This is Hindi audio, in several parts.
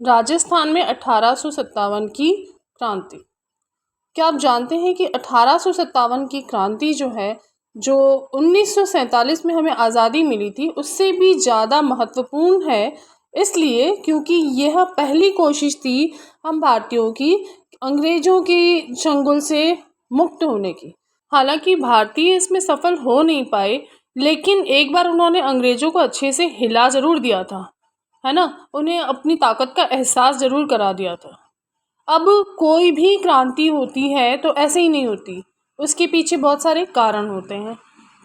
राजस्थान में 1857 की क्रांति। क्या आप जानते हैं कि 1857 की क्रांति जो है, जो 1947 में हमें आज़ादी मिली थी, उससे भी ज़्यादा महत्वपूर्ण है। इसलिए क्योंकि यह पहली कोशिश थी हम भारतीयों की अंग्रेज़ों के चंगुल से मुक्त होने की। हालांकि भारतीय इसमें सफल हो नहीं पाए, लेकिन एक बार उन्होंने अंग्रेज़ों को अच्छे से हिला ज़रूर दिया था, है ना। उन्हें अपनी ताकत का एहसास ज़रूर करा दिया था। अब कोई भी क्रांति होती है तो ऐसे ही नहीं होती, उसके पीछे बहुत सारे कारण होते हैं।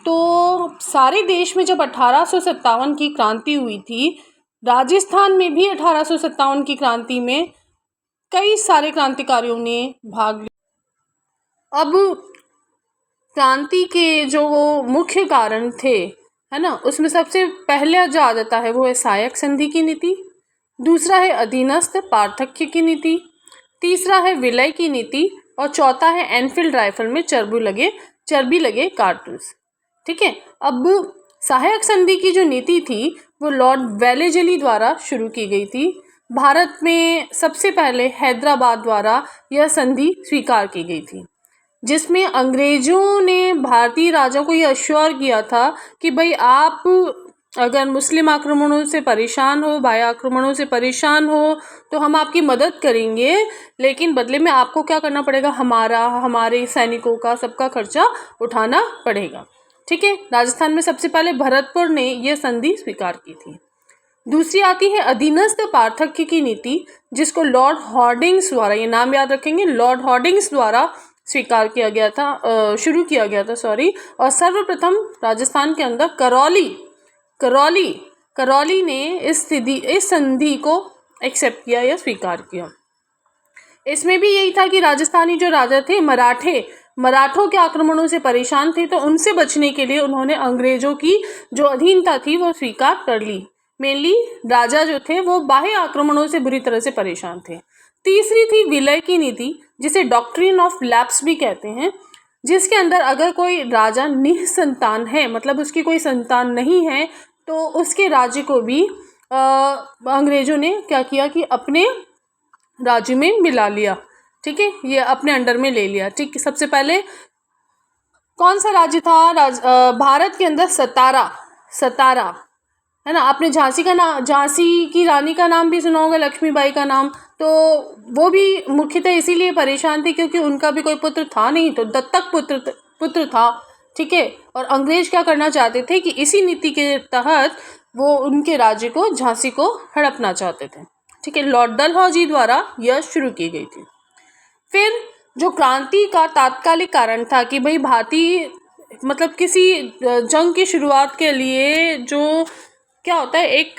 तो सारे देश में जब 1857 की क्रांति हुई थी, राजस्थान में भी 1857 की क्रांति में कई सारे क्रांतिकारियों ने भाग लिया। अब क्रांति के जो वो मुख्य कारण थे, है ना, उसमें सबसे पहले जो आ जाता है वो है सहायक संधि की नीति, दूसरा है अधीनस्थ पार्थक्य की नीति, तीसरा है विलय की नीति और चौथा है एनफील्ड राइफल में चर्बी लगे कारतूस। ठीक है। अब सहायक संधि की जो नीति थी वो लॉर्ड वेलेस्ली द्वारा शुरू की गई थी। भारत में सबसे पहले हैदराबाद द्वारा यह संधि स्वीकार की गई थी, जिसमें अंग्रेजों ने भारतीय राजा को यह अश्योर किया था कि भाई आप अगर मुस्लिम आक्रमणों से परेशान हो, बाह्य आक्रमणों से परेशान हो, तो हम आपकी मदद करेंगे, लेकिन बदले में आपको क्या करना पड़ेगा, हमारे सैनिकों का सबका खर्चा उठाना पड़ेगा। ठीक है। राजस्थान में सबसे पहले भरतपुर ने यह संधि स्वीकार की थी। दूसरी आती है अधीनस्थ पार्थक्य की नीति, जिसको लॉर्ड हॉर्डिंग्स द्वारा, ये नाम याद रखेंगे, लॉर्ड हॉर्डिंग्स द्वारा स्वीकार किया गया था, शुरू किया गया था और सर्वप्रथम राजस्थान के अंदर करौली ने इस संधि को एक्सेप्ट किया या स्वीकार किया। इसमें भी यही था कि राजस्थानी जो राजा थे मराठों के आक्रमणों से परेशान थे, तो उनसे बचने के लिए उन्होंने अंग्रेजों की जो अधीनता थी वो स्वीकार कर ली। मेनली राजा जो थे वो बाह्य आक्रमणों से बुरी तरह से परेशान थे। तीसरी थी विलय की नीति, जिसे डॉक्ट्रिन ऑफ लैप्स भी कहते हैं, जिसके अंदर अगर कोई राजा निसंतान है, मतलब उसकी कोई संतान नहीं है, तो उसके राज्य को भी अंग्रेजों ने क्या किया कि अपने राज्य में मिला लिया। ठीक है, ये अपने अंडर में ले लिया। ठीक, सबसे पहले कौन सा राज्य था भारत के अंदर? सतारा, है ना। आपने झांसी की रानी का नाम भी सुना होगा, लक्ष्मीबाई का नाम। तो वो भी मुख्यतः इसीलिए परेशान थी क्योंकि उनका भी कोई पुत्र था नहीं, तो दत्तक पुत्र था। ठीक है। और अंग्रेज क्या करना चाहते थे कि इसी नीति के तहत वो उनके राज्य को, झांसी को हड़पना चाहते थे। ठीक है। लॉर्ड डलहौजी द्वारा यह शुरू की गई थी। फिर जो क्रांति का तात्कालिक कारण था कि भाई भारतीय, मतलब किसी जंग की शुरुआत के लिए जो क्या होता है, एक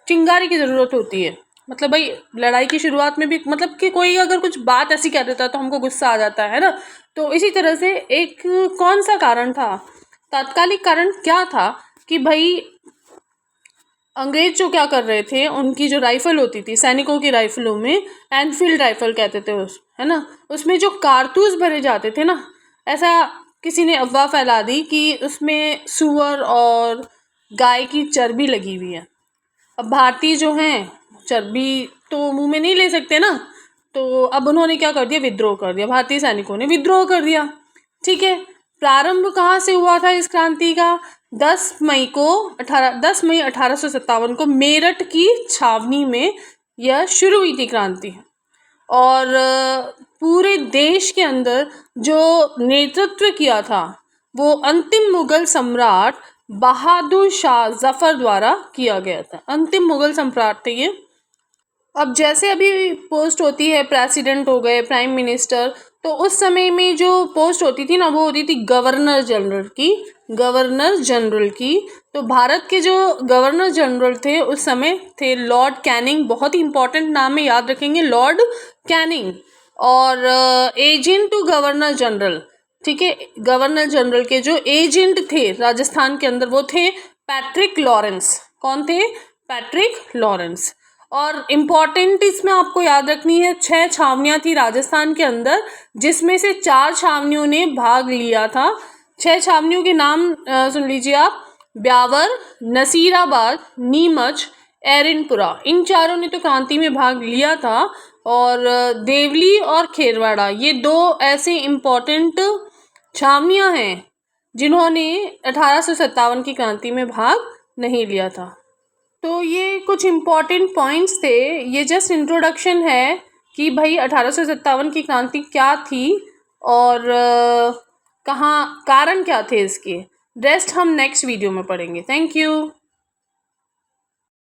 चिंगारी की ज़रूरत होती है। मतलब भाई लड़ाई की शुरुआत में भी, मतलब कि कोई अगर कुछ बात ऐसी कह देता है तो हमको गुस्सा आ जाता है ना। तो इसी तरह से एक कौन सा कारण था, तात्कालिक कारण क्या था कि भाई अंग्रेज जो क्या कर रहे थे, उनकी जो राइफल होती थी, सैनिकों की राइफलों में एनफील्ड राइफल कहते थे है ना, उसमें जो कारतूस भरे जाते थे ना, ऐसा किसी ने अफवाह फैला दी कि उसमें सूअर और गाय की चर्बी लगी हुई है। अब भारतीय जो हैं चर्बी तो मुंह में नहीं ले सकते ना, तो अब उन्होंने क्या कर दिया, विद्रोह कर दिया। भारतीय सैनिकों ने विद्रोह कर दिया। ठीक है। प्रारंभ कहाँ से हुआ था इस क्रांति का? 10 मई 1857 को मेरठ की छावनी में यह शुरू हुई थी क्रांति। और पूरे देश के अंदर जो नेतृत्व किया था वो अंतिम मुगल सम्राट बहादुर शाह जफर द्वारा किया गया था। अंतिम मुगल सम्राट थे ये। अब जैसे अभी पोस्ट होती है, प्रेसिडेंट हो गए, प्राइम मिनिस्टर, तो उस समय में जो पोस्ट होती थी ना, वो होती थी गवर्नर जनरल की। तो भारत के जो गवर्नर जनरल थे उस समय थे लॉर्ड कैनिंग। बहुत ही इंपॉर्टेंट नाम है, याद रखेंगे, लॉर्ड कैनिंग। और एजेंट टू गवर्नर जनरल। ठीक है। गवर्नर जनरल के जो एजेंट थे राजस्थान के अंदर वो थे पैट्रिक लॉरेंस। कौन थे? Patrick Lawrence. और इम्पॉर्टेंट इसमें आपको याद रखनी है, 6 छावनियाँ थी राजस्थान के अंदर, जिसमें से 4 छावनियों ने भाग लिया था। 6 छावनियों के नाम सुन लीजिए आप: ब्यावर, नसीराबाद, नीमच, एरनपुरा, इन चारों ने तो क्रांति में भाग लिया था। और देवली और खेरवाड़ा, ये 2 ऐसे इम्पोर्टेंट छावनियाँ हैं जिन्होंने 1857 की क्रांति में भाग नहीं लिया था। तो ये कुछ इम्पॉर्टेंट पॉइंट्स थे, ये जस्ट इंट्रोडक्शन है कि भाई 1857 की क्रांति क्या थी और कहाँ कारण क्या थे इसके। रेस्ट हम नेक्स्ट वीडियो में पढ़ेंगे। Thank you.